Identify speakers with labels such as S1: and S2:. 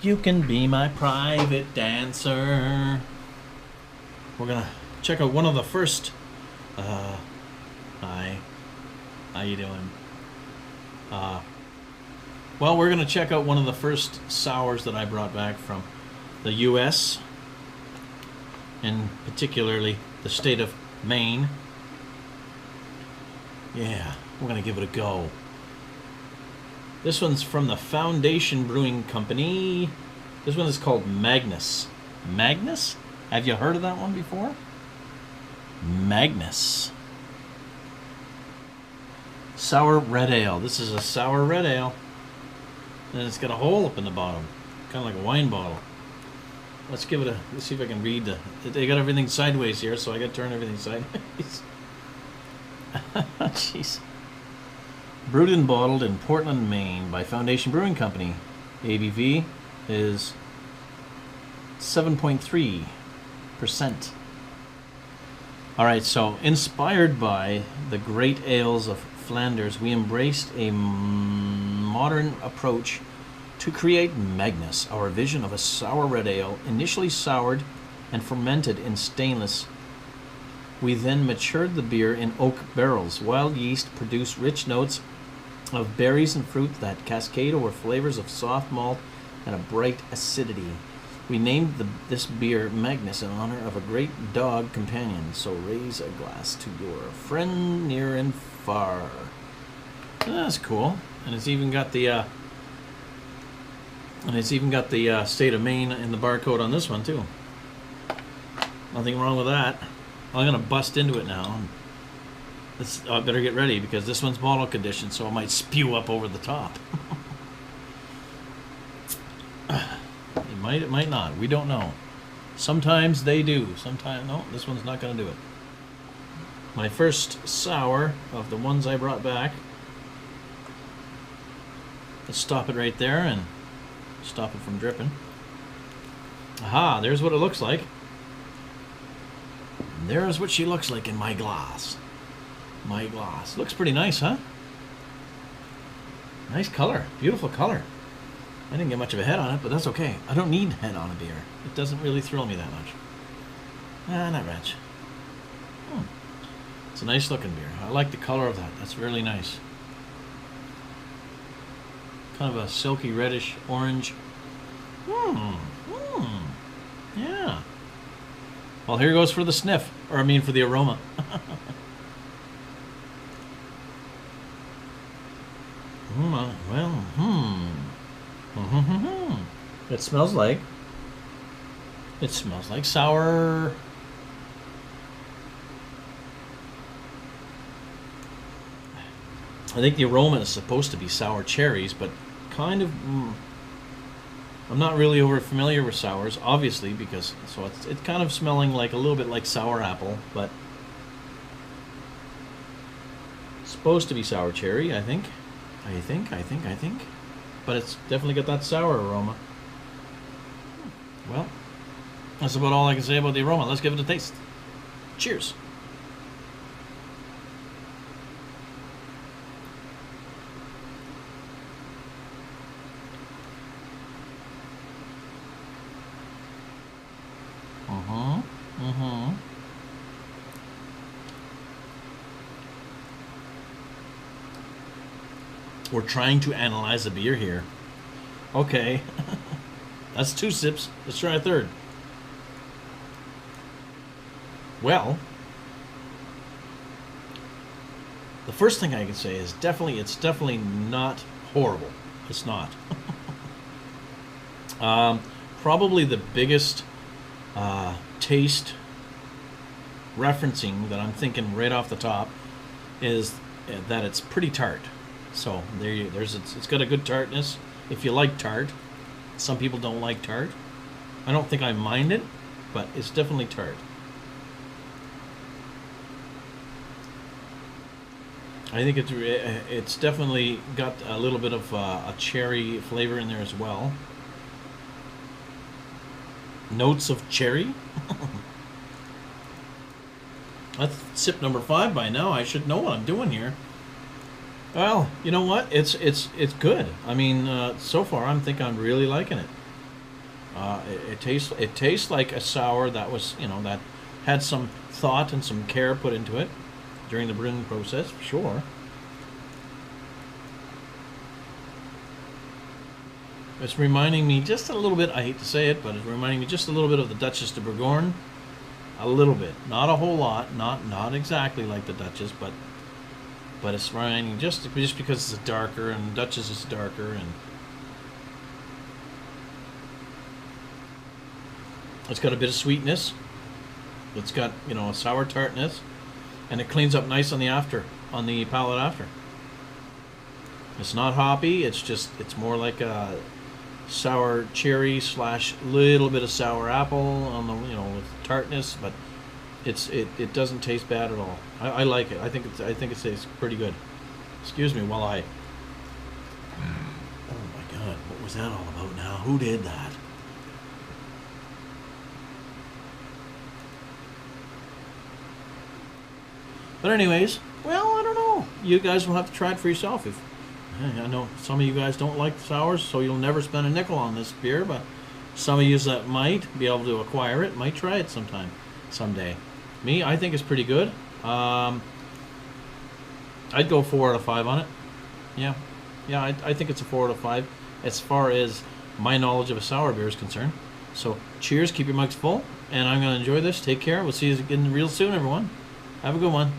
S1: You can be my private dancer. We're gonna check out one of the first. Hi. How you doing? Well, we're gonna check out one of the first sours that I brought back from the U.S. and particularly the state of Maine. Yeah, we're gonna give it a go. This one's from the Foundation Brewing Company. This one is called Magnus. Magnus? Have you heard of that one before? Magnus. Sour red ale. This is a sour red ale. And it's got a hole up in the bottom. Kind of like a wine bottle. Let's give it a... Let's see if I can read the... They got everything sideways here, so I got to turn everything sideways. Jeez. Brewed and bottled in Portland, Maine by Foundation Brewing Company. ABV is 7.3%. Alright, so inspired by the great ales of Flanders, we embraced a modern approach to create Magnus, our vision of a sour red ale, initially soured and fermented in stainless. We then matured the beer in oak barrels. Wild yeast produced rich notes of berries and fruit that cascade over flavors of soft malt and a bright acidity. We named this beer Magnus in honor of a great dog companion. So raise a glass to your friend near and far. That's cool, and it's even got the state of Maine in the barcode on this one too. Nothing wrong with that. I'm gonna bust into it now. I better get ready because this one's bottle conditioned, so it might spew up over the top. It might not. We don't know. Sometimes they do. Sometimes, no, this one's not going to do it. My first sour of the ones I brought back. Let's stop it right there and stop it from dripping. Aha, there's what it looks like. And there's what she looks like in my glass. My glass. Looks pretty nice, huh? Nice color. Beautiful color. I didn't get much of a head on it, but that's okay. I don't need head on a beer. It doesn't really thrill me that much. Not much. It's a nice looking beer. I like the color of that. That's really nice. Kind of a silky reddish orange. Yeah. Well, here goes for the sniff. Or I mean for the aroma. It smells like sour. I think the aroma is supposed to be sour cherries, but kind of. I'm not really over familiar with sours, obviously, because so it's kind of smelling like a little bit like sour apple, but it's supposed to be sour cherry, I think. But it's definitely got that sour aroma. Well, that's about all I can say about the aroma. Let's give it a taste. Cheers. We're trying to analyze a beer here. Okay. That's 2 sips. Let's try a third. Well, the first thing I can say is it's definitely not horrible. It's not. Probably the biggest taste referencing that I'm thinking right off the top is that it's pretty tart. So it's got a good tartness. If you like tart, some people don't like tart. I don't think I mind it, but it's definitely tart. I think it's definitely got a little bit of a cherry flavor in there as well. Notes of cherry. That's sip number 5 by now. I should know what I'm doing here. Well, you know what? It's good. I mean, so far I'm really liking it. It tastes like a sour that was, you know, that had some thought and some care put into it during the brewing process, for sure. It's reminding me just a little bit, I hate to say it, but it's reminding me just a little bit of the Duchess de Bourgogne. A little bit. Not a whole lot. Not exactly like the Duchess, but it's reminding just because it's darker, and Duchess is darker, and it's got a bit of sweetness. It's got, you know, a sour tartness, and it cleans up nice on the palate after. It's not hoppy. It's more like a sour cherry / little bit of sour apple on the, you know, with tartness, but it doesn't taste bad at all. I like it. I think it tastes pretty good. Excuse me while I. Oh my God, what was that all about now? Who did that? But anyways, well, I don't know. You guys will have to try it for yourself. If I know some of you guys don't like sours, so you'll never spend a nickel on this beer, but some of you that might be able to acquire it might try it someday. Me, I think it's pretty good. I'd go 4 out of 5 on it. Yeah, I think it's a 4 out of 5 as far as my knowledge of a sour beer is concerned. So cheers, keep your mugs full, and I'm going to enjoy this. Take care. We'll see you again real soon, everyone. Have a good one.